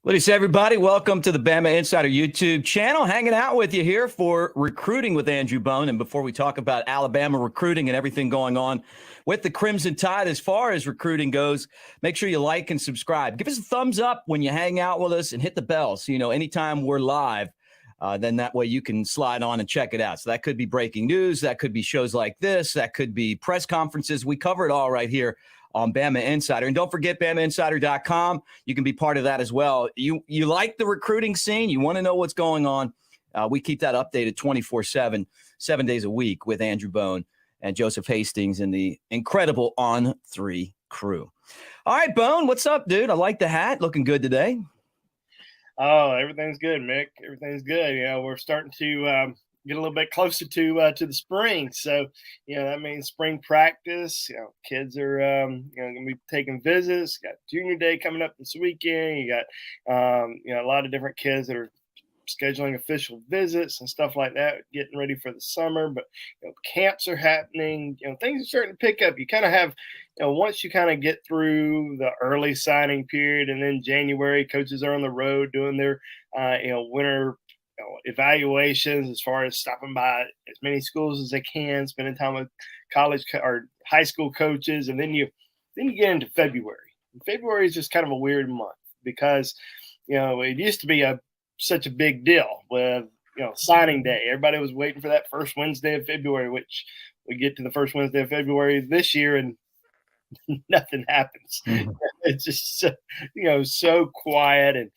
What do you say, everybody? Welcome to the Bama Insider YouTube channel. Hanging out with you here for Recruiting with Andrew Bone. And before we talk about Alabama recruiting and everything going on with the Crimson Tide as far as recruiting goes, make sure you like and subscribe. Give us a thumbs up when you hang out with us and hit the bell. So, anytime we're live, then that way you can slide on and check it out. So that could be breaking news. That could be shows like this. That could be press conferences. We cover it all right here on Bama Insider. And don't forget BamaInsider.com. You can be part of that as well. You like the recruiting scene? You want to know what's going on? We keep that updated 24/7, 7 days a week with Andrew Bone and Joseph Hastings and the incredible On3 crew. All right, Bone, what's up, dude? I like the hat. Looking good today. Oh, everything's good, Mick. Everything's good. We're starting to get a little bit closer to the spring. So, that means spring practice. Kids are going to be taking visits. Got Junior Day coming up this weekend. You got a lot of different kids that are scheduling official visits and stuff like that, getting ready for the summer. But camps are happening. Things are starting to pick up. You kind of have, once you kind of get through the early signing period, and then January, coaches are on the road doing their, winter evaluations as far as stopping by as many schools as they can, spending time with college or high school coaches, and then you get into February. And February is just kind of a weird month because it used to be such a big deal with signing day. Everybody was waiting for that first Wednesday of February, which we get to the first Wednesday of February this year and nothing happens. Mm-hmm. It's just so quiet, and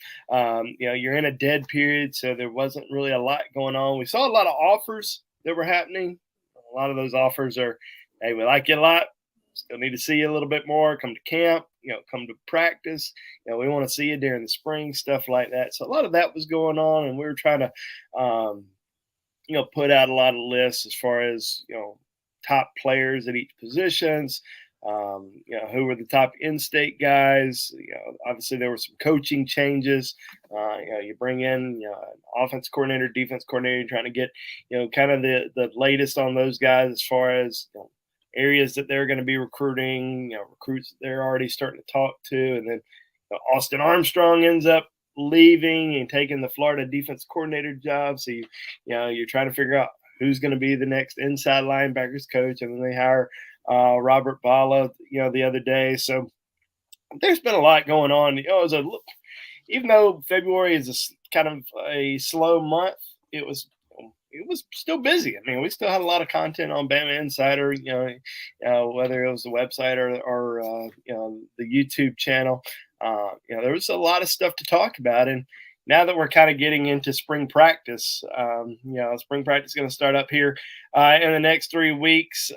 you're in a dead period, so there wasn't really a lot going on. We saw a lot of offers that were happening. A lot of those offers are, hey, we like you a lot, still need to see you a little bit more, come to camp, come to practice, we want to see you during the spring, stuff like that. So a lot of that was going on, and we were trying to put out a lot of lists as far as top players at each positions, who were the top in-state guys. Obviously there were some coaching changes. You bring in an offense coordinator, defense coordinator, trying to get kind of the latest on those guys as far as areas that they're going to be recruiting, recruits that they're already starting to talk to. And then Austin Armstrong ends up leaving and taking the Florida defense coordinator job. So you're trying to figure out who's going to be the next inside linebackers coach. And then they hire Robert Bala, the other day. So there's been a lot going on. Even though February is kind of a slow month, it was still busy. I mean, we still had a lot of content on Bama Insider, whether it was the website or the YouTube channel. There was a lot of stuff to talk about. And now that we're kind of getting into spring practice, spring practice is going to start up here in the next 3 weeks.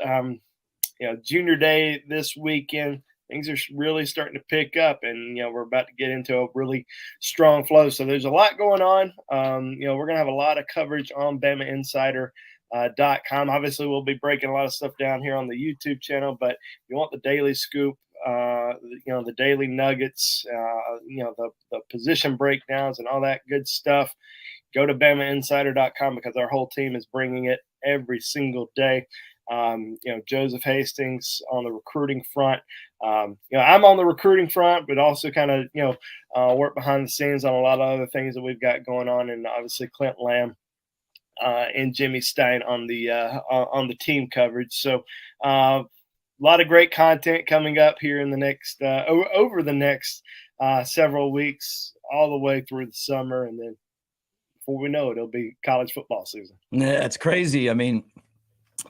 Junior Day this weekend, things are really starting to pick up, and we're about to get into a really strong flow. So there's a lot going on. We're gonna have a lot of coverage on BamaInsider.com. Obviously, we'll be breaking a lot of stuff down here on the YouTube channel, but if you want the daily scoop, the daily nuggets, the position breakdowns and all that good stuff, go to BamaInsider.com because our whole team is bringing it every single day. Joseph Hastings on the recruiting front. I'm on the recruiting front, but also kind of, work behind the scenes on a lot of other things that we've got going on. And obviously Clint Lamb, and Jimmy Stein on the team coverage. So, a lot of great content coming up here in the next, over the next, several weeks, all the way through the summer. And then before we know it, it'll be college football season. Yeah, it's crazy. I mean,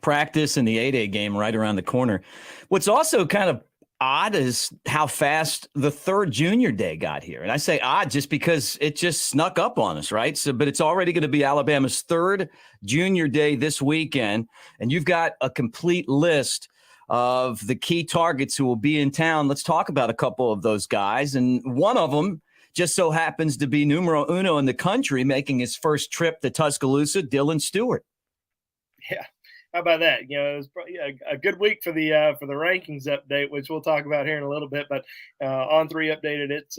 practice and the 8A game right around the corner. What's also kind of odd is how fast the third Junior Day got here. And I say odd just because it just snuck up on us, right? So, but it's already going to be Alabama's third Junior Day this weekend. And you've got a complete list of the key targets who will be in town. Let's talk about a couple of those guys. And one of them just so happens to be numero uno in the country, making his first trip to Tuscaloosa, Dylan Stewart. Yeah. How about that? It was probably a good week for the rankings update, which we'll talk about here in a little bit. But On3 updated its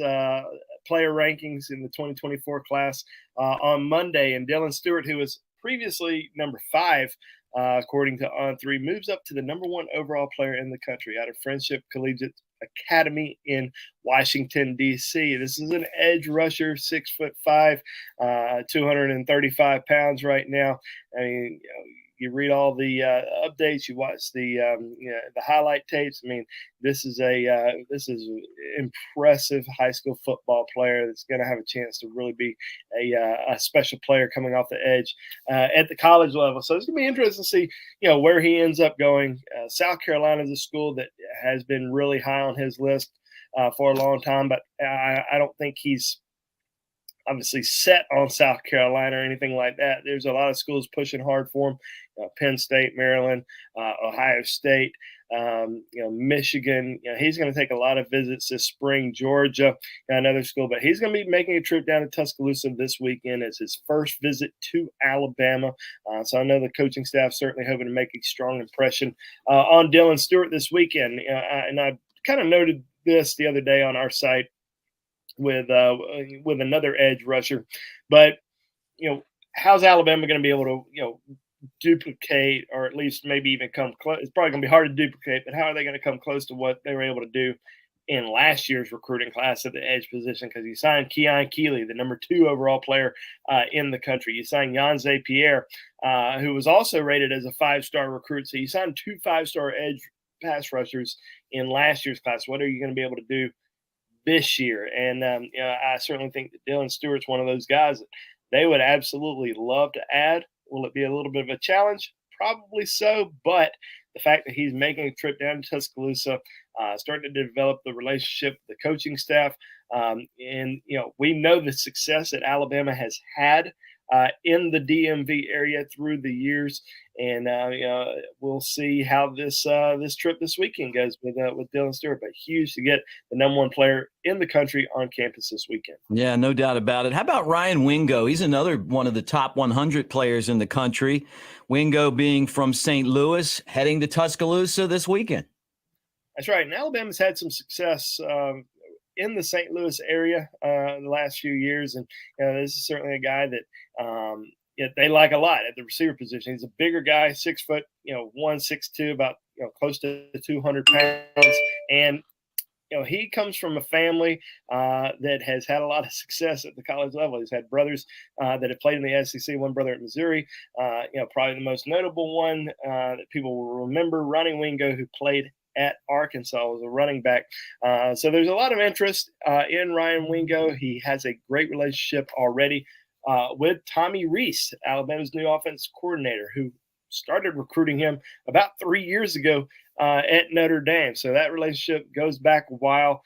player rankings in the 2024 class on Monday, and Dylan Stewart, who was previously number 5 according to On3, moves up to the #1 overall player in the country out of Friendship Collegiate Academy in Washington, D.C. This is an edge rusher, 6'5", 235 pounds right now. I mean, you read all the updates, you watch the highlight tapes. I mean, this is an impressive high school football player that's going to have a chance to really be a special player coming off the edge at the college level. So it's going to be interesting to see, where he ends up going. South Carolina is a school that has been really high on his list for a long time, but I don't think he's obviously set on South Carolina or anything like that. There's a lot of schools pushing hard for him. Penn State, Maryland, Ohio State, Michigan. He's going to take a lot of visits this spring. Georgia, another school, but he's going to be making a trip down to Tuscaloosa this weekend. It's his first visit to Alabama. So I know the coaching staff certainly hoping to make a strong impression on Dylan Stewart this weekend. And I kind of noted this the other day on our site with another edge rusher, but how's Alabama going to be able to duplicate, or at least maybe even come close? It's probably going to be hard to duplicate, but how are they going to come close to what they were able to do in last year's recruiting class at the edge position? Because you signed Keon Keeley, the #2 overall player in the country. You signed Yanze Pierre, who was also rated as a 5-star recruit. So you signed 2 5-star edge pass rushers in last year's class. What are you going to be able to do this year? And I certainly think that Dylan Stewart's one of those guys that they would absolutely love to add. Will it be a little bit of a challenge? Probably so, but the fact that he's making a trip down to Tuscaloosa, starting to develop the relationship with the coaching staff, and we know the success that Alabama has had in the DMV area through the years, and we'll see how this trip this weekend goes with Dylan Stewart. But huge to get the #1 player in the country on campus this weekend. Yeah, no doubt about it. How about Ryan Wingo? He's another one of the top 100 players in the country. Wingo being from St. Louis, heading to Tuscaloosa this weekend. That's right. And Alabama's had some success in the St. Louis area in the last few years, and this is certainly a guy that they like a lot at the receiver position. He's a bigger guy, 6 foot, 162, about close to 200 pounds, and he comes from a family that has had a lot of success at the college level. He's had brothers that have played in the SEC. One brother at Missouri, probably the most notable one that people will remember, Ronnie Wingo, who played at Arkansas, was a running back. So there's a lot of interest in Ryan Wingo. He has a great relationship already with Tommy Rees, Alabama's new offensive coordinator, who started recruiting him about 3 years ago at Notre Dame. So that relationship goes back a while.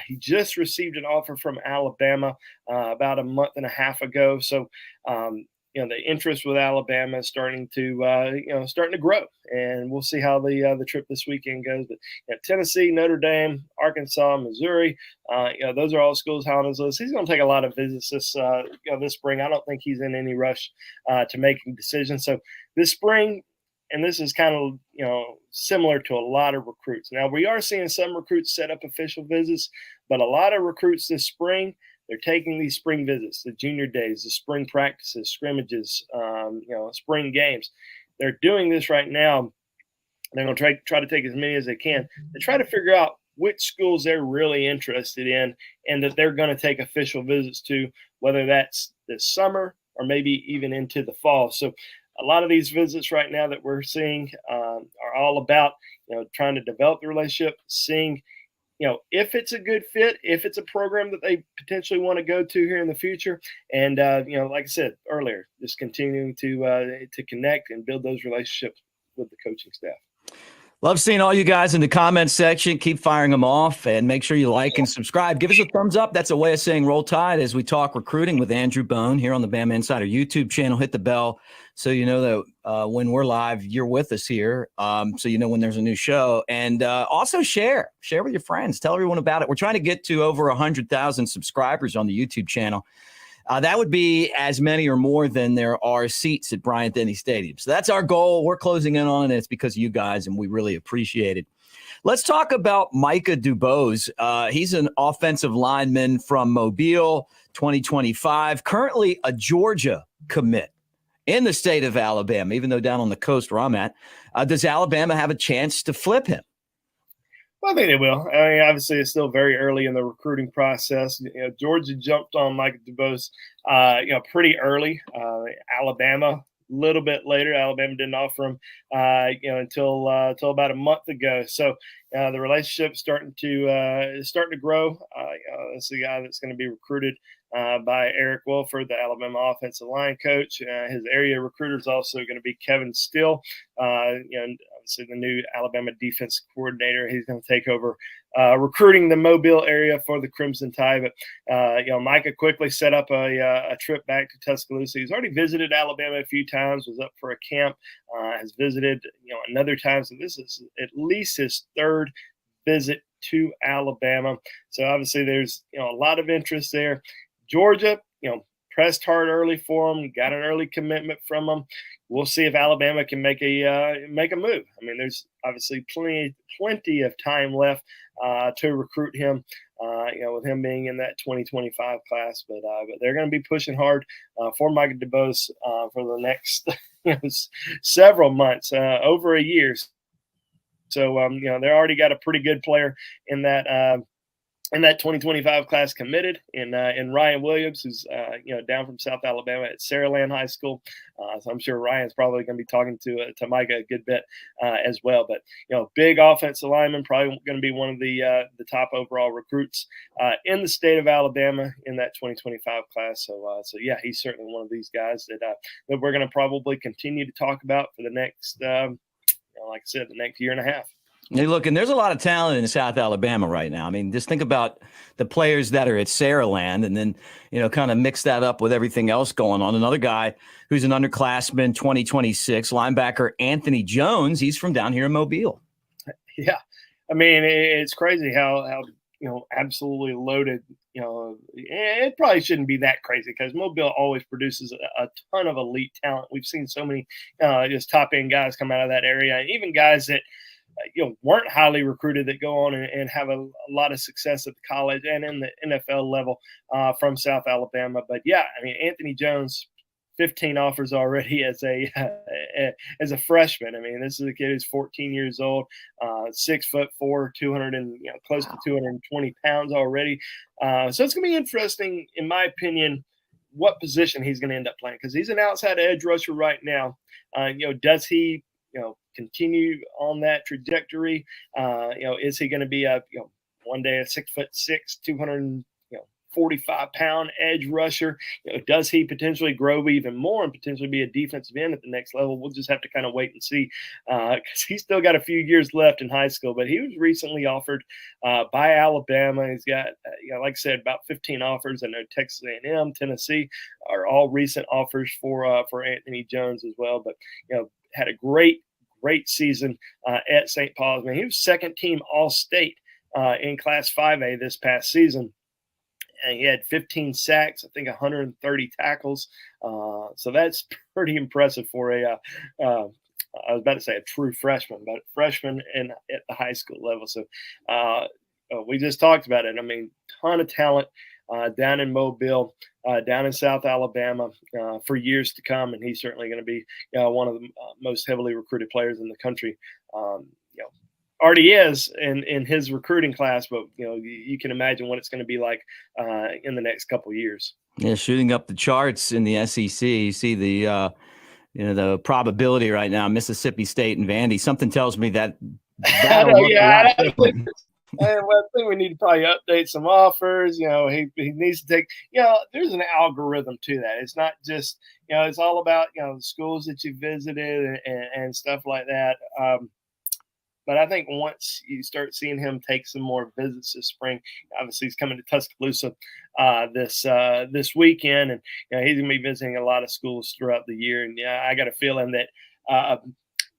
He just received an offer from Alabama about a month and a half ago. So, the interest with Alabama is starting to grow, and we'll see how the trip this weekend goes. But Tennessee, Notre Dame, Arkansas, Missouri, those are all schools high on his list. He's going to take a lot of visits this spring. I don't think he's in any rush to making decisions. So this spring, and this is kind of similar to a lot of recruits. Now we are seeing some recruits set up official visits, but a lot of recruits this spring, they're taking these spring visits, the junior days, the spring practices, scrimmages, spring games. They're doing this right now. They're going to try to take as many as they can. They try to figure out which schools they're really interested in and that they're going to take official visits to, whether that's this summer or maybe even into the fall. So a lot of these visits right now that we're seeing are all about, trying to develop the relationship, seeing if it's a good fit, if it's a program that they potentially want to go to here in the future. And, like I said earlier, just continuing to connect and build those relationships with the coaching staff. Love seeing all you guys in the comments section. Keep firing them off, and make sure you like and subscribe. Give us a thumbs up. That's a way of saying roll tide as we talk recruiting with Andrew Bone here on the Bama Insider YouTube channel. Hit the bell so you know that when we're live, you're with us here, so you know when there's a new show. And also share with your friends. Tell everyone about it. We're trying to get to over 100,000 subscribers on the YouTube channel. That would be as many or more than there are seats at Bryant-Denny Stadium. So that's our goal. We're closing in on it. It's because of you guys, and we really appreciate it. Let's talk about Micah Dubose. He's an offensive lineman from Mobile, 2025, currently a Georgia commit. in the state of Alabama, even though down on the coast where I'm at. Does Alabama have a chance to flip him? Well, I think they will. I mean, obviously, it's still very early in the recruiting process. Georgia jumped on Mike DeBose, pretty early. Alabama, a little bit later. Alabama didn't offer him, until about a month ago. So the relationship starting to grow. This is a guy that's going to be recruited by Eric Wilford, the Alabama offensive line coach. His area recruiter is also going to be Kevin Steele, and obviously the new Alabama defense coordinator. He's going to take over recruiting the Mobile area for the Crimson Tide. But Micah quickly set up a trip back to Tuscaloosa. He's already visited Alabama a few times. Was up for a camp. Has visited another time. So this is at least his third visit to Alabama. So obviously there's a lot of interest there. Georgia, pressed hard early for him, got an early commitment from him. We'll see if Alabama can make a move. I mean, there's obviously plenty of time left to recruit him. With him being in that 2025 class, but they're going to be pushing hard for Mike DeBose for the next several months, over a year. So they already got a pretty good player in that 2025 class committed in Ryan Williams, who's down from South Alabama at Saraland High School. So I'm sure Ryan's probably going to be talking to Micah a good bit as well. But big offensive lineman, probably going to be one of the top overall recruits in the state of Alabama in that 2025 class. So yeah, he's certainly one of these guys that we're going to probably continue to talk about for the next, like I said, the next year and a half. Hey, look, and there's a lot of talent in South Alabama right now. I mean, just think about the players that are at Saraland and then, kind of mix that up with everything else going on. Another guy who's an underclassman, 2026, linebacker Anthony Jones. He's from down here in Mobile. Yeah. I mean, it's crazy how absolutely loaded, it probably shouldn't be that crazy because Mobile always produces a ton of elite talent. We've seen so many just top end guys come out of that area, and even guys that weren't highly recruited that go on and have a lot of success at the college and in the NFL level from South Alabama. But yeah, I mean, Anthony Jones, 15 offers already as a freshman. I mean, this is a kid who's 14 years old, 6'4", 200 and close to 220 pounds already. So it's gonna be interesting, in my opinion, what position he's going to end up playing, because he's an outside edge rusher right now. Does he continue on that trajectory? Is he going to be one day a 6'6", 245-pound edge rusher? Does he potentially grow even more and potentially be a defensive end at the next level? We'll just have to kind of wait and see, because he's still got a few years left in high school. But he was recently offered by Alabama. He's got, like I said, about 15 offers. I know Texas A&M, Tennessee are all recent offers for Anthony Jones as well. But had a great season at St. Paul's. Man, he was second team All-State in Class 5A this past season. And he had 15 sacks, I think 130 tackles. So that's pretty impressive for I was about to say a true freshman, but freshman at the high school level. So we just talked about it. I mean, ton of talent down in Mobile, down in South Alabama for years to come. And he's certainly going to be one of the most heavily recruited players in the country. Already is in his recruiting class, but you can imagine what it's going to be like in the next couple of years. Yeah, shooting up the charts in the SEC. You see the probability right now, Mississippi State and Vandy. Something tells me that. I think we need to probably update some offers. He needs to take. There's an algorithm to that. It's not just it's all about the schools that you visited and stuff like that. But I think once you start seeing him take some more visits this spring, obviously he's coming to Tuscaloosa this weekend, and he's going to be visiting a lot of schools throughout the year. And I got a feeling that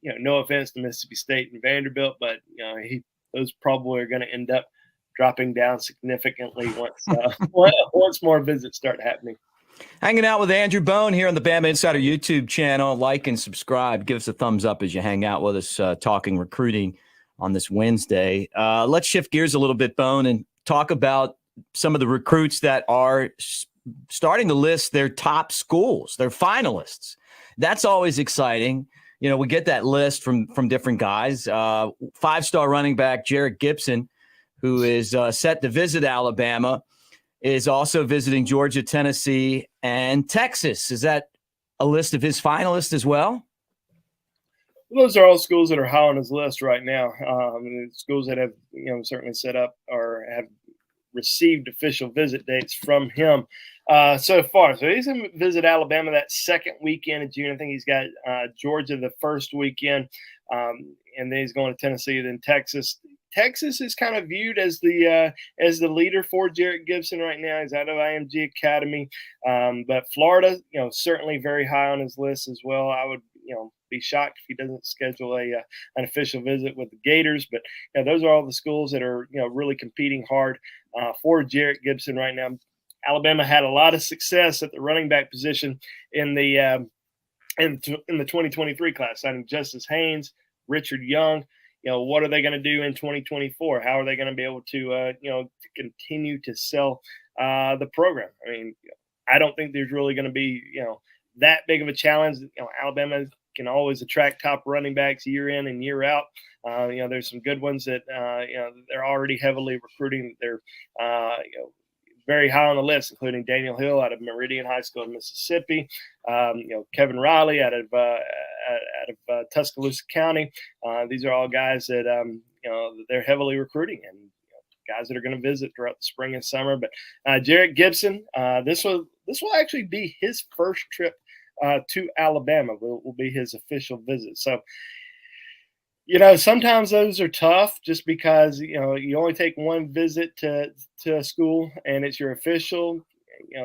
no offense to Mississippi State and Vanderbilt, but those probably are going to end up dropping down significantly once more visits start happening. Hanging out with Andrew Bone here on the Bama Insider YouTube channel. Like and subscribe. Give us a thumbs up as you hang out with us talking recruiting on this Wednesday. Let's shift gears a little bit, Bone, and talk about some of the recruits that are starting to list their top schools, their finalists. That's always exciting. You know, we get that list from different guys. 5-star running back Jarrett Gibson, who is set to visit Alabama, is also visiting Georgia, Tennessee, and Texas. Is that a list of his finalists as well? Those are all schools that are high on his list right now. Schools that have, certainly set up or have received official visit dates from him so far. So he's going to visit Alabama that second weekend of June. I think he's got Georgia the first weekend, and then he's going to Tennessee, then Texas. Texas is kind of viewed as the leader for Jarrett Gibson right now. He's out of IMG Academy, but Florida, certainly very high on his list as well. I would, be shocked if he doesn't schedule an official visit with the Gators. But those are all the schools that are really competing hard for Jarrett Gibson right now. Alabama had a lot of success at the running back position in the 2023 class, signing Justice Haynes, Richard Young. What are they going to do in 2024? How are they going to be able to continue to sell the program? I mean, I don't think there's really going to be that big of a challenge. Alabama can always attract top running backs year in and year out. There's some good ones that they're already heavily recruiting. They're very high on the list, including Daniel Hill out of Meridian High School in Mississippi. Kevin Riley out of Tuscaloosa County. These are all guys that they're heavily recruiting, and guys that are going to visit throughout the spring and summer. But Jarrett Gibson, this will actually be his first trip to Alabama. Will be his official visit. So, sometimes those are tough just because, you only take one visit to a school and it's your official.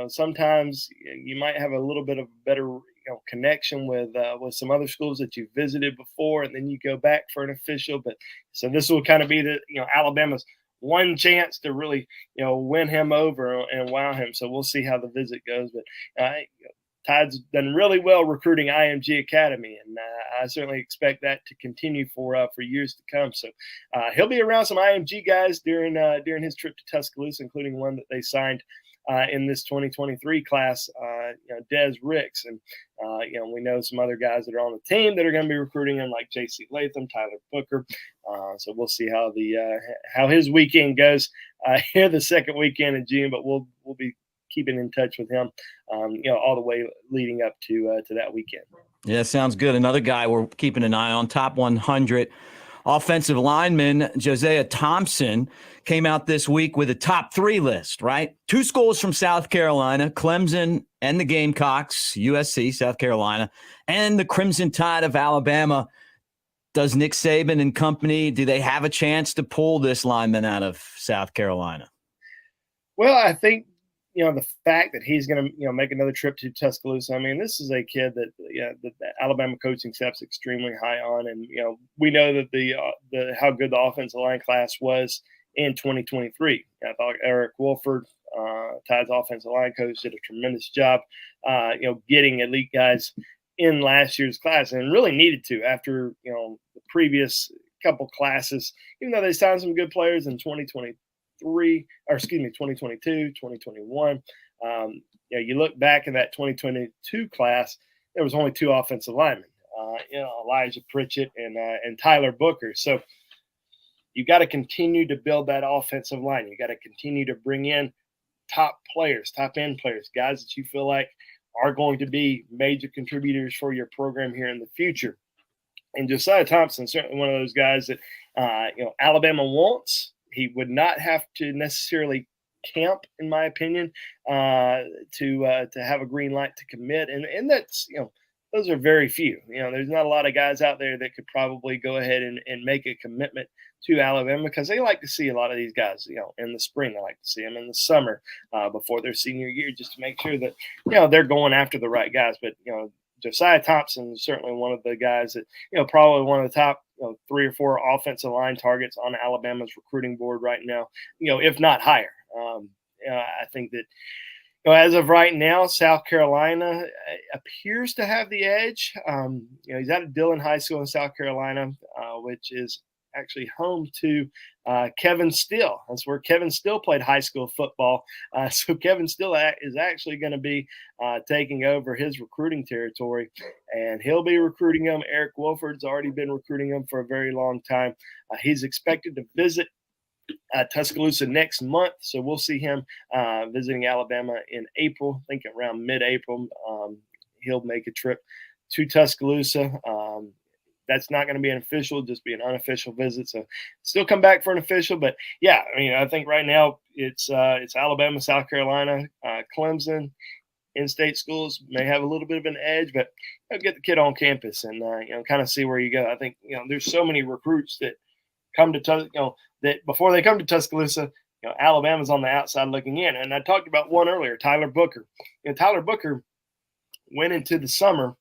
Sometimes you might have a little bit of better, connection with some other schools that you visited before, and then you go back for an official. But so this will kind of be the, Alabama's one chance to really, win him over and wow him. So we'll see how the visit goes. But Tide's done really well recruiting IMG Academy, and I certainly expect that to continue for years to come. So he'll be around some IMG guys during his trip to Tuscaloosa, including one that they signed in this 2023 class, Des Ricks. And, we know some other guys that are on the team that are going to be recruiting him, like J.C. Latham, Tyler Booker. So we'll see how his weekend goes here the second weekend in June, but we'll be keeping in touch with him, all the way leading up to that weekend. Yeah, sounds good. Another guy we're keeping an eye on, top 100 offensive lineman Josiah Thompson came out this week with a top 3 list, right? 2 schools from South Carolina, Clemson and the Gamecocks, USC, South Carolina, and the Crimson Tide of Alabama. Does Nick Saban and company, do they have a chance to pull this lineman out of South Carolina? Well, I think, the fact that he's going to, make another trip to Tuscaloosa. I mean, this is a kid that, the Alabama coaching staff's extremely high on, and we know that the how good the offensive line class was in 2023. I thought Eric Wolford, Tide's offensive line coach, did a tremendous job, getting elite guys in last year's class, and really needed to after the previous couple classes. Even though they signed some good players in 2022, 2021. You look back in that 2022 class, there was only 2 offensive linemen, Elijah Pritchett and Tyler Booker. So you got to continue to build that offensive line. You got to continue to bring in top players, top end players, guys that you feel like are going to be major contributors for your program here in the future. And Josiah Thompson, certainly one of those guys that, Alabama wants. He would not have to necessarily camp, in my opinion, to have a green light to commit. And that's, those are very few. There's not a lot of guys out there that could probably go ahead and make a commitment to Alabama, because they like to see a lot of these guys, in the spring. They like to see them in the summer before their senior year, just to make sure that, they're going after the right guys. But, Josiah Thompson is certainly one of the guys that, probably one of the top 3 or 4 offensive line targets on Alabama's recruiting board right now, if not higher. I think that, as of right now, South Carolina appears to have the edge. He's out of Dillon High School in South Carolina, which is actually home to Kevin Steele. That's where Kevin Steele played high school football. So Kevin Steele is actually going to be taking over his recruiting territory, and he'll be recruiting him. Eric Wolford's already been recruiting him for a very long time. He's expected to visit Tuscaloosa next month, so we'll see him visiting Alabama in April. I think around mid-April, he'll make a trip to Tuscaloosa. That's not going to be an official, just be an unofficial visit. So still come back for an official. But yeah, I mean, I think right now it's Alabama, South Carolina, Clemson, in-state schools may have a little bit of an edge, but get the kid on campus and kind of see where you go. I think there's so many recruits that come to that before they come to Tuscaloosa, Alabama's on the outside looking in. And I talked about one earlier, Tyler Booker. Tyler Booker went into the summer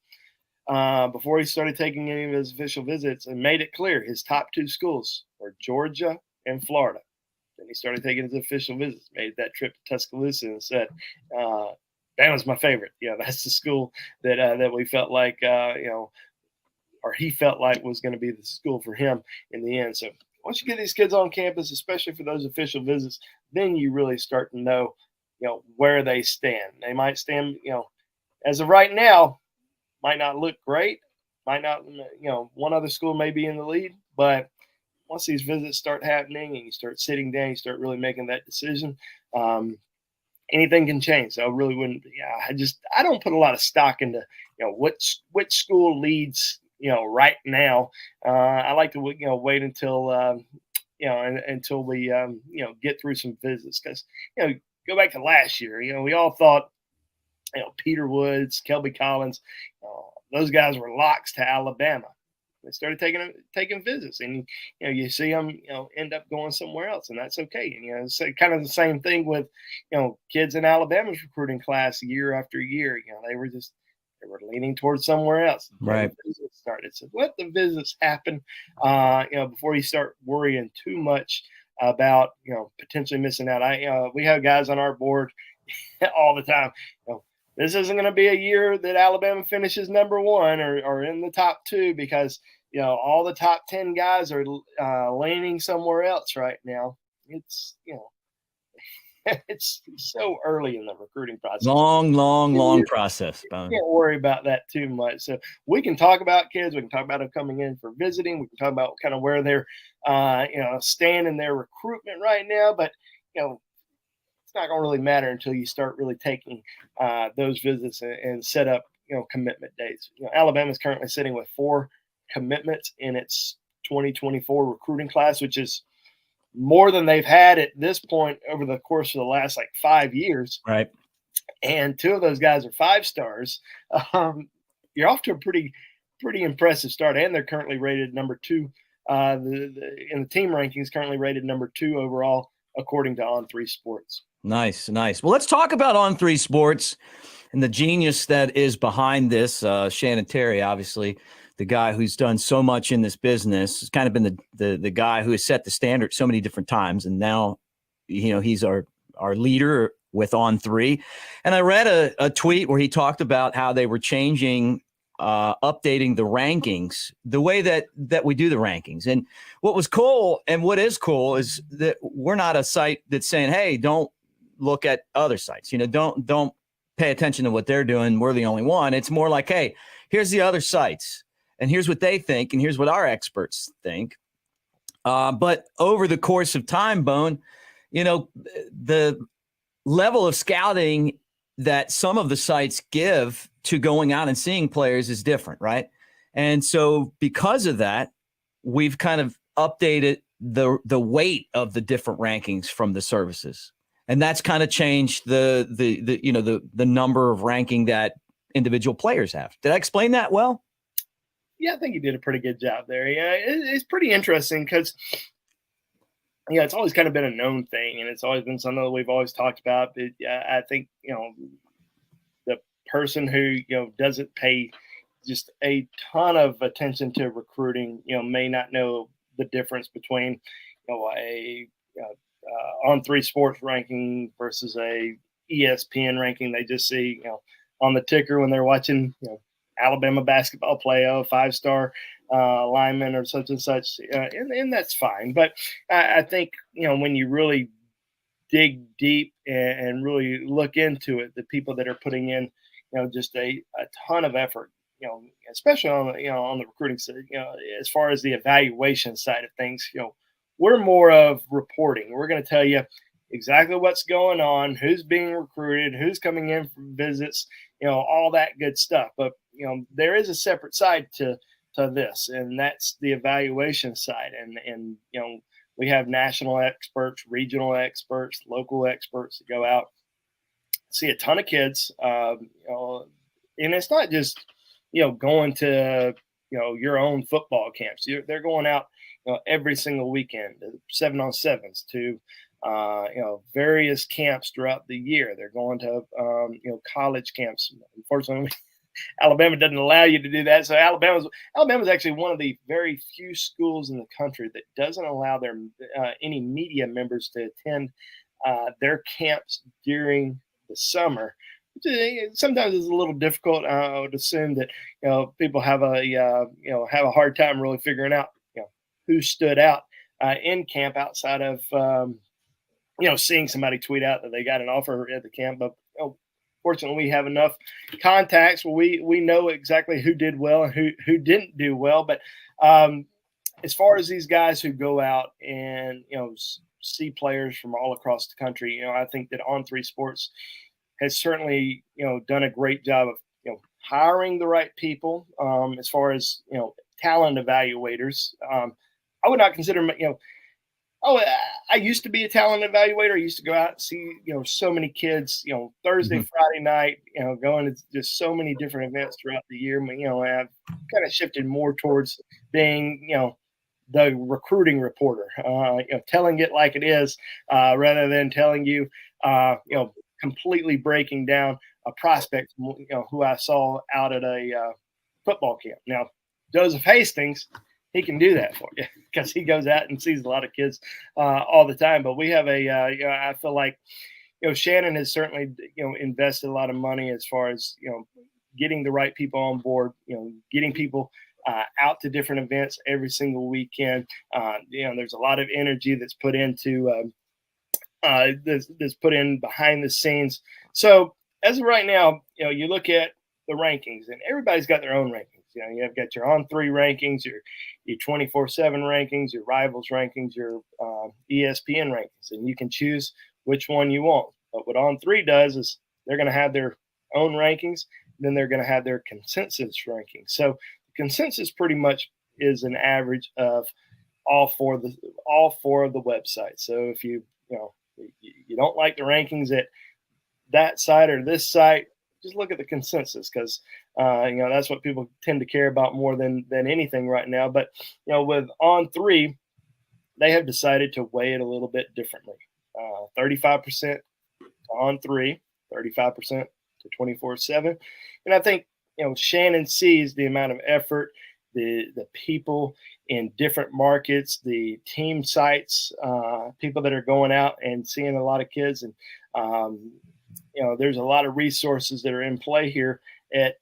before he started taking any of his official visits and made it clear his top two schools were Georgia and Florida. Then he started taking his official visits, made that trip to Tuscaloosa and said, Bama's my favorite. That's the school that we felt like, or he felt like was going to be the school for him in the end. So once you get these kids on campus, especially for those official visits, then you really start to know, where they stand. They might stand, as of right now, might not look great, might not, one other school may be in the lead, but once these visits start happening and you start sitting down, you start really making that decision, anything can change. So I really wouldn't, I don't put a lot of stock into, which school leads, right now. I like to, wait until, until we, get through some visits because, go back to last year, we all thought, Peter Woods, Kelby Collins, those guys were locks to Alabama. They started taking visits, and you see them, end up going somewhere else, and that's okay. And it's kind of the same thing with, kids in Alabama's recruiting class year after year. They were leaning towards somewhere else. Right. The visits started. So let the visits happen, before you start worrying too much about, potentially missing out. We have guys on our board all the time. This isn't going to be a year that Alabama finishes number one or in the top two because, all the top 10 guys are leaning somewhere else right now. It's, it's so early in the recruiting process. Long process. You can't worry about that too much. So we can talk about kids. We can talk about them coming in for visiting. We can talk about kind of where they're, stand in their recruitment right now. But, it's not going to really matter until you start really taking those visits and set up, commitment dates. Alabama is currently sitting with 4 commitments in its 2024 recruiting class, which is more than they've had at this point over the course of the last 5 years. Right. And 2 of those guys are 5 stars. You're off to a pretty impressive start, and they're currently rated number 2. In the team rankings, currently rated number 2 overall, according to On3 Sports. Nice. Well, let's talk about On3 Sports and the genius that is behind this. Shannon Terry, obviously, the guy who's done so much in this business, has kind of been the guy who has set the standard so many different times. And now, he's our leader with On3. And I read a tweet where he talked about how they were changing, updating the rankings, the way that we do the rankings. And what was cool and what is cool is that we're not a site that's saying, hey, don't look at other sites, don't pay attention to what they're doing. We're the only one. It's more like, hey, here's the other sites and here's what they think. And here's what our experts think. But over the course of time, Bone, the level of scouting that some of the sites give to going out and seeing players is different. Right. And so because of that, we've kind of updated the weight of the different rankings from the services. And that's kind of changed the number of ranking that individual players have. Did I explain that well? Yeah, I think you did a pretty good job there. Yeah, it's pretty interesting because, it's always kind of been a known thing, and it's always been something that we've always talked about. But I think, the person who, doesn't pay just a ton of attention to recruiting, may not know the difference between, a On3 Sports ranking versus a ESPN ranking. They just see, on the ticker when they're watching, Alabama basketball play, 5-star lineman or such and such, and that's fine. But I think, when you really dig deep and really look into it, the people that are putting in, just a ton of effort, especially on on the recruiting side, as far as the evaluation side of things, we're more of reporting. We're going to tell you exactly what's going on, who's being recruited, who's coming in for visits, all that good stuff. But there is a separate side to this, and that's the evaluation side. And we have national experts, regional experts, local experts that go out, see a ton of kids, and it's not just going to your own football camps. They're going out every single weekend, 7-on-7s to various camps throughout the year. They're going to college camps. Unfortunately, Alabama doesn't allow you to do that. So Alabama's actually one of the very few schools in the country that doesn't allow their any media members to attend their camps during the summer. Sometimes it's a little difficult. I would assume that people have a hard time really figuring out who stood out in camp outside of seeing somebody tweet out that they got an offer at the camp. But fortunately, we have enough contacts where we know exactly who did well and who didn't do well. But as far as these guys who go out and see players from all across the country, I think that On3 Sports has certainly done a great job of hiring the right people. As far as talent evaluators, I would not consider I used to be a talent evaluator. I used to go out and see, so many kids, Thursday, Friday night, going to just so many different events throughout the year. I've kind of shifted more towards being, the recruiting reporter, telling it like it is, rather than telling you, completely breaking down a prospect, who I saw out at a football camp. Now, Joseph Hastings, he can do that for you because he goes out and sees a lot of kids all the time. But we have I feel like, Shannon has certainly, invested a lot of money as far as, getting the right people on board, getting people out to different events every single weekend. There's a lot of energy that's put into that's put in behind the scenes. So as of right now, you look at the rankings, and everybody's got their own rankings. You've got your On3 rankings, your 24/7 rankings, your Rivals rankings, your ESPN rankings, and you can choose which one you want. But what On3 does is they're going to have their own rankings, then they're going to have their consensus rankings. So the consensus pretty much is an average of all four of the websites. So if you don't like the rankings at that site or this site, just look at the consensus, because that's what people tend to care about more than anything right now. But with On3, they have decided to weigh it a little bit differently. 35% to On3, 35% to 24/7, and I think Shannon sees the amount of effort, the people in different markets, the team sites, people that are going out and seeing a lot of kids, and there's a lot of resources that are in play here at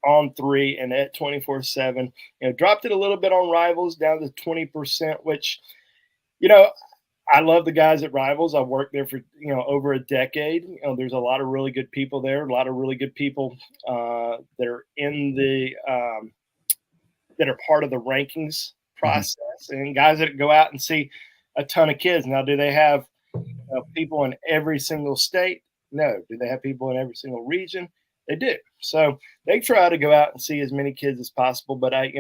On3 and at 24/7. Dropped it a little bit on Rivals down to 20%, which I love the guys at Rivals. I've worked there for over a decade. There's a lot of really good people there. A lot of really good people that are in the that are part of the rankings process, and guys that go out and see a ton of kids. Now, do they have people in every single state? No. Do they have people in every single region? They do. So they try to go out and see as many kids as possible. But I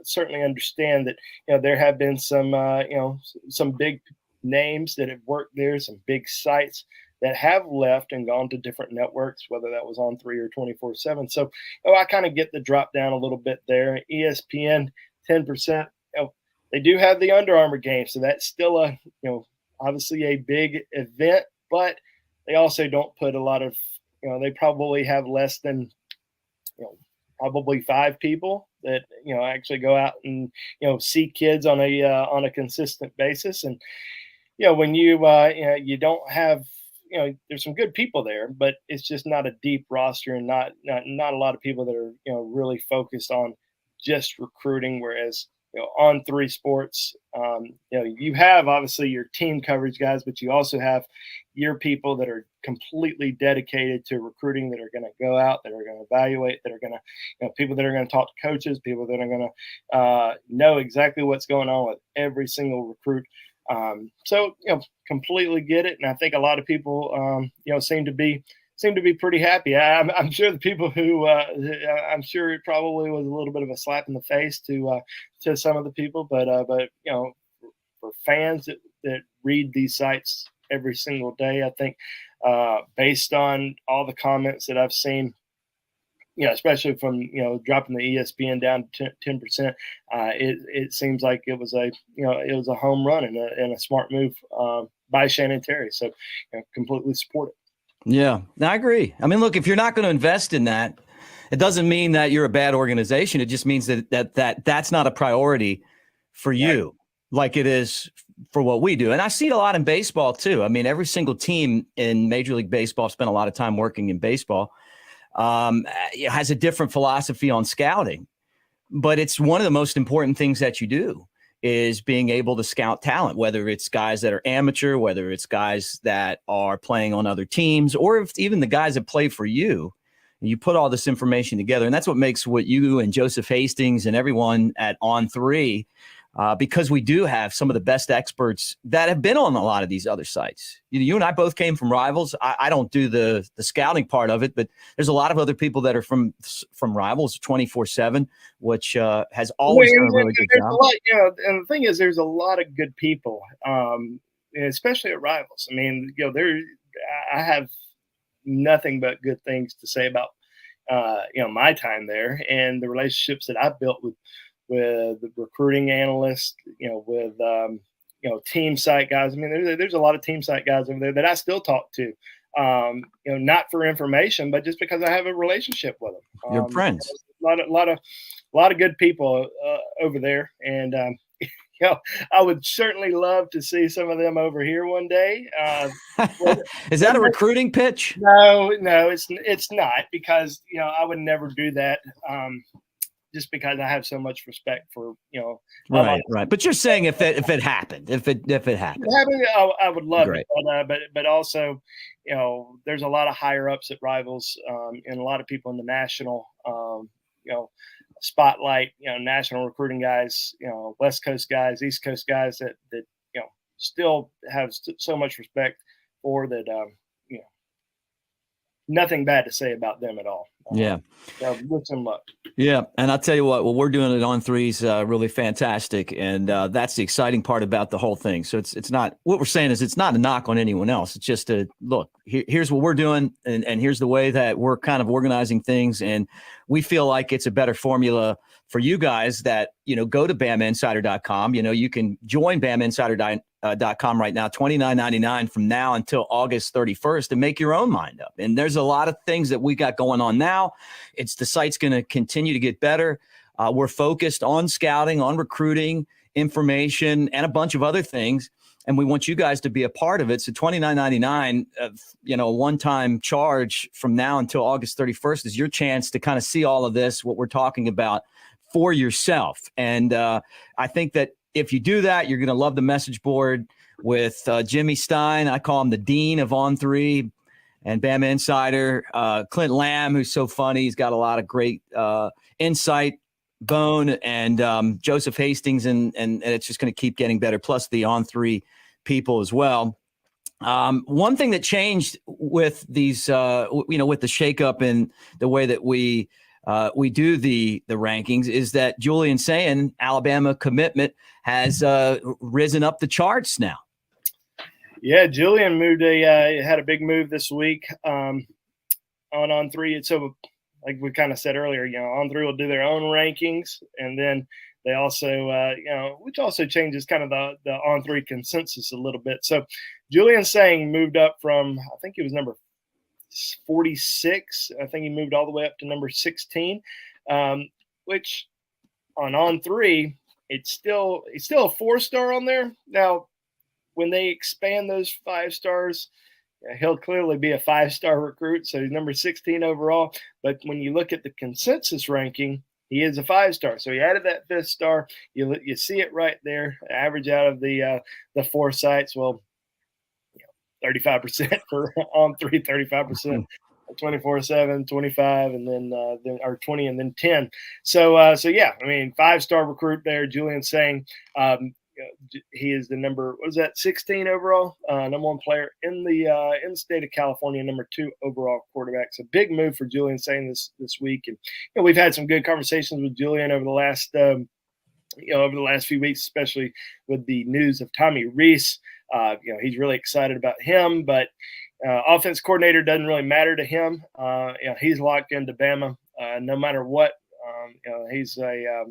certainly understand that there have been some big names that have worked there, some big sites that have left and gone to different networks, whether that was On3 or 24/7. So I kind of get the drop down a little bit there. ESPN 10%. They do have the Under Armour game, so that's still obviously a big event, but they also don't put a lot of they probably have less than probably 5 people that actually go out and see kids on a consistent basis. And when you don't have there's some good people there, but it's just not a deep roster, and not a lot of people that are really focused on just recruiting. Whereas on three sports, you have obviously your team coverage guys, but you also have your people that are completely dedicated to recruiting, that are going to go out, that are going to evaluate, that are going to, people that are going to talk to coaches, people that are going to know exactly what's going on with every single recruit. So completely get it, and I think a lot of people, seem to be pretty happy. I'm sure the people who I'm sure it probably was a little bit of a slap in the face to some of the people, but for fans that read these sites every single day, I think based on all the comments that I've seen, especially from dropping the ESPN down to 10%, it seems like it was a home run and a smart move by Shannon Terry. So completely support it. Yeah, I agree. I mean, look, if you're not going to invest in that, it doesn't mean that you're a bad organization. It just means that's not a priority for you, like it is for what we do. And I see it a lot in baseball too. I mean, every single team in Major League Baseball spent a lot of time working in baseball. Has a different philosophy on scouting, but it's one of the most important things that you do is being able to scout talent, whether it's guys that are amateur, whether it's guys that are playing on other teams, or if even the guys that play for you. You put all this information together, and that's what makes what you and Joseph Hastings and everyone at On3, because we do have some of the best experts that have been on a lot of these other sites. You and I both came from Rivals. I don't do the scouting part of it, but there's a lot of other people that are from Rivals 24/7, which has always done a really good job. And the thing is, there's a lot of good people, especially at Rivals. I mean, I have nothing but good things to say about my time there and the relationships that I've built with the recruiting analysts, with team site guys. I mean, there's a lot of team site guys over there that I still talk to, not for information, but just because I have a relationship with them. Your friends. A lot of good people over there, and I would certainly love to see some of them over here one day. Is that a recruiting pitch? No, it's not, because I would never do that. Just because I have so much respect for right. But you're saying if it happened, if it happened, I would love it. But also, there's a lot of higher ups at Rivals, and a lot of people in the national, spotlight, national recruiting guys, West Coast guys, East Coast guys that still have so much respect for that. Nothing bad to say about them at all. Yeah. Wish them luck. Yeah. And I'll tell you what we're doing it on three is really fantastic. And that's the exciting part about the whole thing. So it's not, what we're saying is it's not a knock on anyone else. It's just a look, here's what we're doing. And here's the way that we're kind of organizing things. And we feel like it's a better formula for you guys that, go to BamaInsider.com. You can join BamaInsider.com right now, $29.99 from now until August 31st, and make your own mind up. And there's a lot of things that we got going on now. The site's going to continue to get better. We're focused on scouting, on recruiting, information, and a bunch of other things. And we want you guys to be a part of it. So $29.99, a one-time charge from now until August 31st is your chance to kind of see all of this, what we're talking about, for yourself. And I think that if you do that, you're going to love the message board with Jimmy Stein. I call him the Dean of On3, and Bama Insider, Clint Lamb, who's so funny. He's got a lot of great insight, Bone, and Joseph Hastings, and it's just going to keep getting better, plus the On3 people as well. One thing that changed with these, with the shakeup and the way that we do the rankings is that Julian saying Alabama commitment has risen up the charts now. Yeah, Julian had a big move this week on On3. So, like we kind of said earlier, On3 will do their own rankings, and then they also, which also changes kind of the On3 consensus a little bit. So, Julian Saying moved up from, I think he was number 46. I think he moved all the way up to number 16, which on On3, it's still a 4-star on there. Now, when they expand those 5 stars, he'll clearly be a 5-star recruit. So he's number 16 overall. But when you look at the consensus ranking, he is a 5-star. So he added that 5th star. You see it right there. Average out of the 4 sites. Well, 35% for on 3, 35%. 24/7, 25, and then or 20, and then 10. So yeah, I mean, 5-star recruit there, Julian saying. He is the number, what is that, 16 overall, number 1 player in the state of California, number 2 overall quarterback. So big move for Julian saying this week, and we've had some good conversations with Julian over the last over the last few weeks, especially with the news of Tommy Rees. He's really excited about him, but offense coordinator doesn't really matter to him. He's locked into Bama no matter what. He's a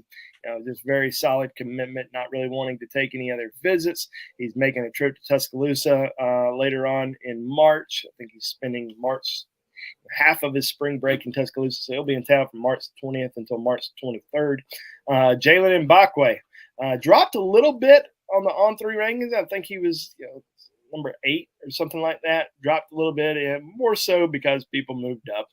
just very solid commitment, not really wanting to take any other visits. He's making a trip to Tuscaloosa later on in March. I think he's spending half of his spring break in Tuscaloosa, so he'll be in town from March 20th until March 23rd. Jalen Mbakwe dropped a little bit on the on-3 rankings. I think he was number 8 or something like that. Dropped a little bit, and more so because people moved up.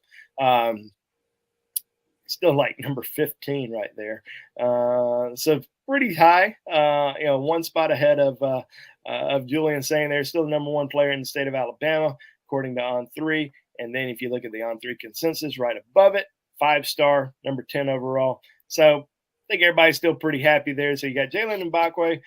Still like number 15 right there. So pretty high, 1 spot ahead of Julian saying they're still the number 1 player in the state of Alabama, according to On3. And then if you look at the On3 consensus right above it, 5-star, number 10 overall. So I think everybody's still pretty happy there. So you got Jalen Mbakwe,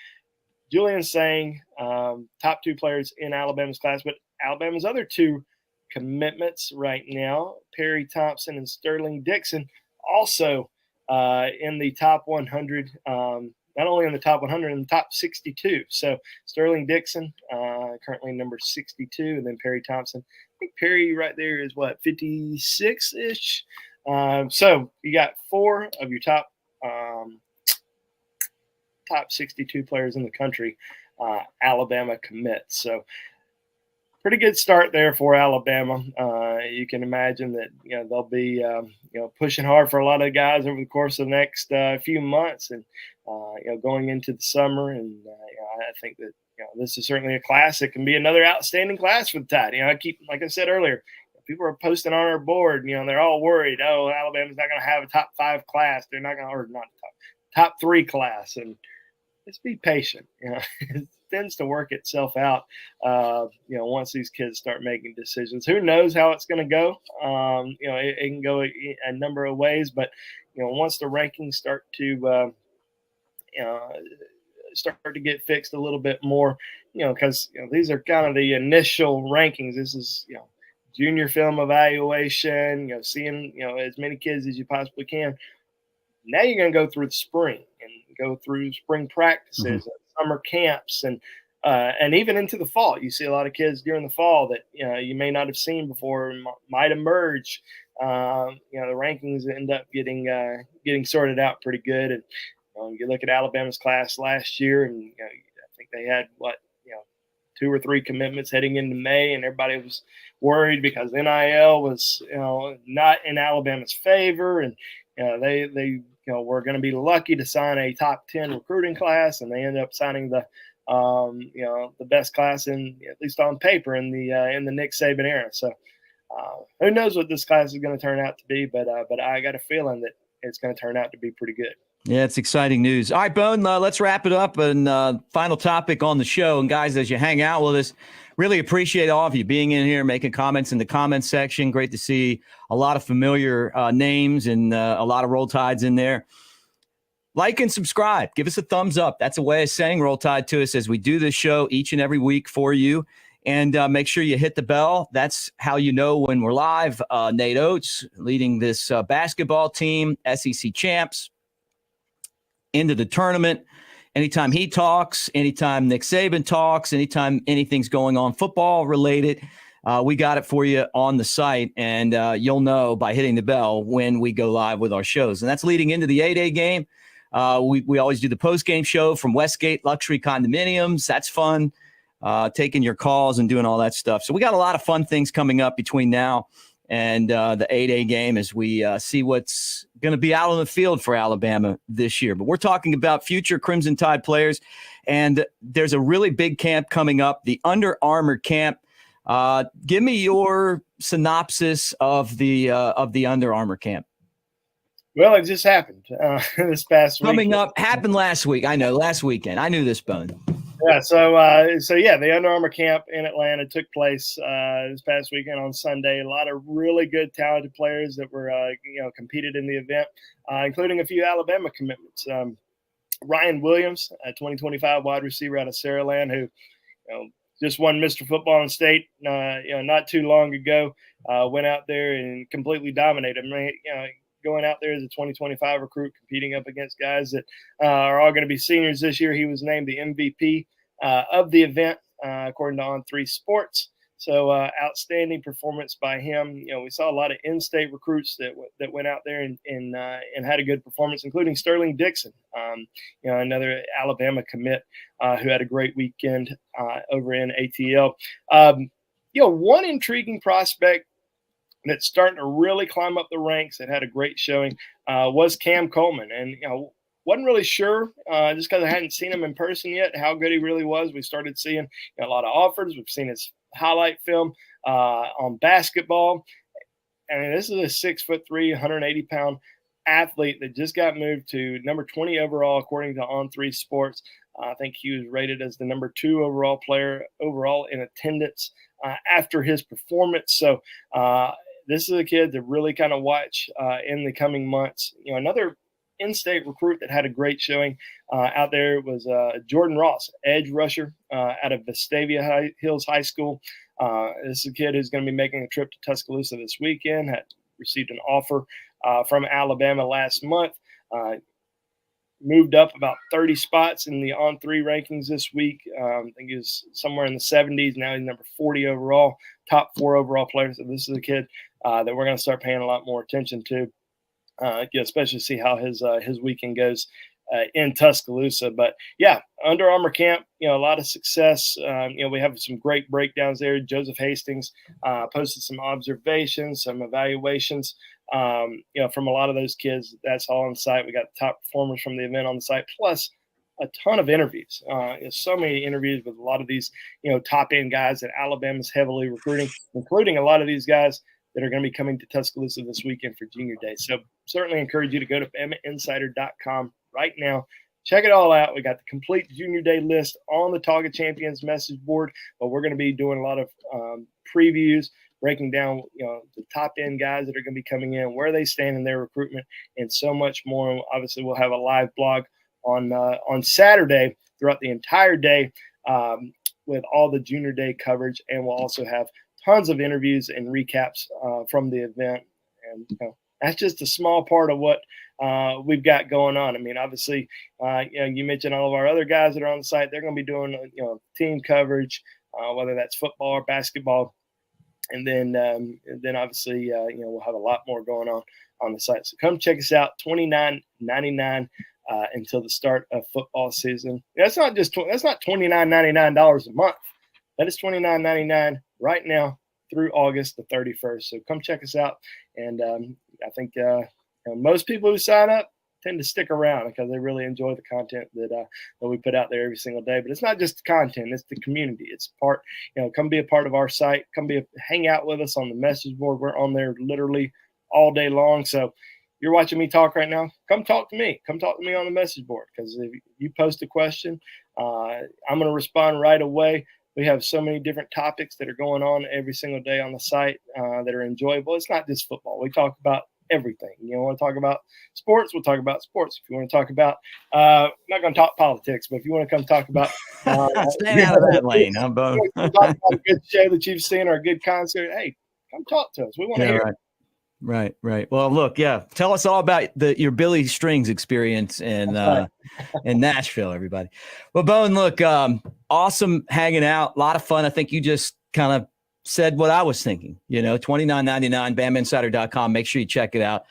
Julian saying, top 2 players in Alabama's class, but Alabama's other 2 commitments right now, Perry Thompson and Sterling Dixon, also in the top 100, not only in the top 100, in the top 62. So Sterling Dixon, currently number 62, and then Perry Thompson. I think Perry right there is, 56-ish? So you got 4 of your top 62 players in the country, Alabama commits. So pretty good start there for Alabama. You can imagine that they'll be pushing hard for a lot of guys over the course of the next few months, and going into the summer. And I think that this is certainly a class that can be another outstanding class for the Tide. Like I said earlier, people are posting on our board. They're all worried. Oh, Alabama's not going to have a top 5 class. They're not going to, or not top 3 class. And just be patient. It tends to work itself out. Once these kids start making decisions, who knows how it's going to go? It can go a number of ways, but once the rankings start to get fixed a little bit more, because these are kind of the initial rankings. This is junior film evaluation. Seeing as many kids as you possibly can. Now you're going to go through the spring and go through spring practices, and summer camps, and even into the fall. You see a lot of kids during the fall that you may not have seen before, might emerge. The rankings end up getting sorted out pretty good. And you look at Alabama's class last year, and I think they had 2 or 3 commitments heading into May, and everybody was worried because NIL was not in Alabama's favor, and they were going to be lucky to sign a top 10 recruiting class, and they ended up signing the best class in, at least on paper, in the Nick Saban era. So who knows what this class is going to turn out to be, but I got a feeling that it's going to turn out to be pretty good. Yeah, it's exciting news. All right, Bone, let's wrap it up. And final topic on the show. And guys, as you hang out with us, really appreciate all of you being in here, making comments in the comments section. Great to see a lot of familiar names and a lot of Roll Tides in there. Like and subscribe. Give us a thumbs up. That's a way of saying Roll Tide to us as we do this show each and every week for you. And make sure you hit the bell. That's how you know when we're live. Nate Oates leading this basketball team, SEC champs, into the tournament. Anytime he talks, anytime Nick Saban talks, anytime anything's going on football related, we got it for you on the site, and you'll know by hitting the bell when we go live with our shows. And that's leading into the 8A game. We always do the post-game show from Westgate Luxury Condominiums. That's fun, taking your calls and doing all that stuff. So we got a lot of fun things coming up between now and the 8A game as we see what's going to be out on the field for Alabama this year. But we're talking about future Crimson Tide players, and there's a really big camp coming up, the Under Armour camp. Give me your synopsis of the Under Armour camp. Well, it just happened this past week. Coming up, happened last week. I know, last weekend. I knew this, Bone. Yeah, so the Under Armour camp in Atlanta took place this past weekend on Sunday. A lot of really good, talented players that were competed in the event, including a few Alabama commitments. Ryan Williams, a 2025 wide receiver out of Saraland, who just won Mr. Football in State, not too long ago. Went out there and completely dominated. I mean, going out there as a 2025 recruit, competing up against guys that are all going to be seniors this year. He was named the MVP of the event, according to On3 Sports. So outstanding performance by him. We saw a lot of in-state recruits that went out there and had a good performance, including Sterling Dixon, another Alabama commit who had a great weekend over in ATL. One intriguing prospect that's starting to really climb up the ranks that had a great showing was Cam Coleman. And, wasn't really sure just because I hadn't seen him in person yet, how good he really was. We started seeing a lot of offers. We've seen his highlight film on basketball. I mean, this is a 6'3", 180-pound athlete that just got moved to number 20 overall, according to On3 Sports. I think he was rated as the number 2 overall player overall in attendance after his performance. So this is a kid to really kind of watch in the coming months. Another in-state recruit that had a great showing out there was Jordan Ross, edge rusher out of Vestavia Hills High School. This is a kid who's going to be making a trip to Tuscaloosa this weekend, had received an offer from Alabama last month. Moved up about 30 spots in the On3 rankings this week. I think he was somewhere in the 70s. Now he's number 40 overall, top 4 overall player. So this is a kid that we're going to start paying a lot more attention to, especially see how his weekend goes in Tuscaloosa. But yeah, Under Armour camp, a lot of success. We have some great breakdowns there. Joseph Hastings posted some observations, some evaluations, from a lot of those kids. That's all on the site. We got the top performers from the event on the site, plus a ton of interviews. So many interviews with a lot of these, top end guys that Alabama's heavily recruiting, including a lot of these guys that are going to be coming to Tuscaloosa this weekend for Junior Day. So certainly encourage you to go to BamaInsider.com right now. Check it all out. We got the complete Junior Day list on the Talk of Champions message board, but we're going to be doing a lot of previews, breaking down, the top end guys that are going to be coming in, where they stand in their recruitment, and so much more. And obviously, we'll have a live blog on Saturday throughout the entire day with all the Junior Day coverage, and we'll also have tons of interviews and recaps from the event. And that's just a small part of what we've got going on. I mean, obviously, you mentioned all of our other guys that are on the site. They're going to be doing, team coverage, whether that's football or basketball. And then obviously, we'll have a lot more going on the site. So come check us out. $29.99 until the start of football season. That's not $29.99 a month. That is $29.99 right now through August the 31st. So come check us out. And I think most people who sign up tend to stick around because they really enjoy the content that we put out there every single day. But it's not just the content; it's the community. It's part. Come be a part of our site. Hang out with us on the message board. We're on there literally all day long. So you're watching me talk right now. Come talk to me. Come talk to me on the message board, because if you post a question, I'm going to respond right away. We have so many different topics that are going on every single day on the site that are enjoyable. It's not just football. We talk about everything. Want to talk about sports, we'll talk about sports. If you want to talk about, I'm not going to talk politics, but if you want to come talk about, stay out of that lane, huh, Bo? Talk about a good show that you've seen or a good concert, hey, come talk to us. We want to hear. Right. Well, look, tell us all about your Billy Strings experience in Nashville, everybody. Well, Bone, look, awesome hanging out, a lot of fun. I think you just kind of said what I was thinking. $29.99, BamaInsider.com. Make sure you check it out.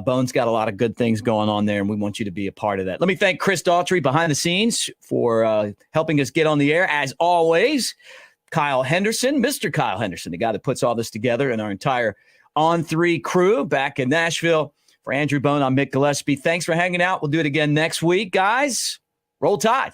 Bone's got a lot of good things going on there, and we want you to be a part of that. Let me thank Chris Daughtry behind the scenes for helping us get on the air, as always. Kyle Henderson, Mr. Kyle Henderson, the guy that puts all this together, and our entire On3 crew back in Nashville. For Andrew Bone, I'm Mick Gillispie. Thanks for hanging out. We'll do it again next week, guys. Roll Tide.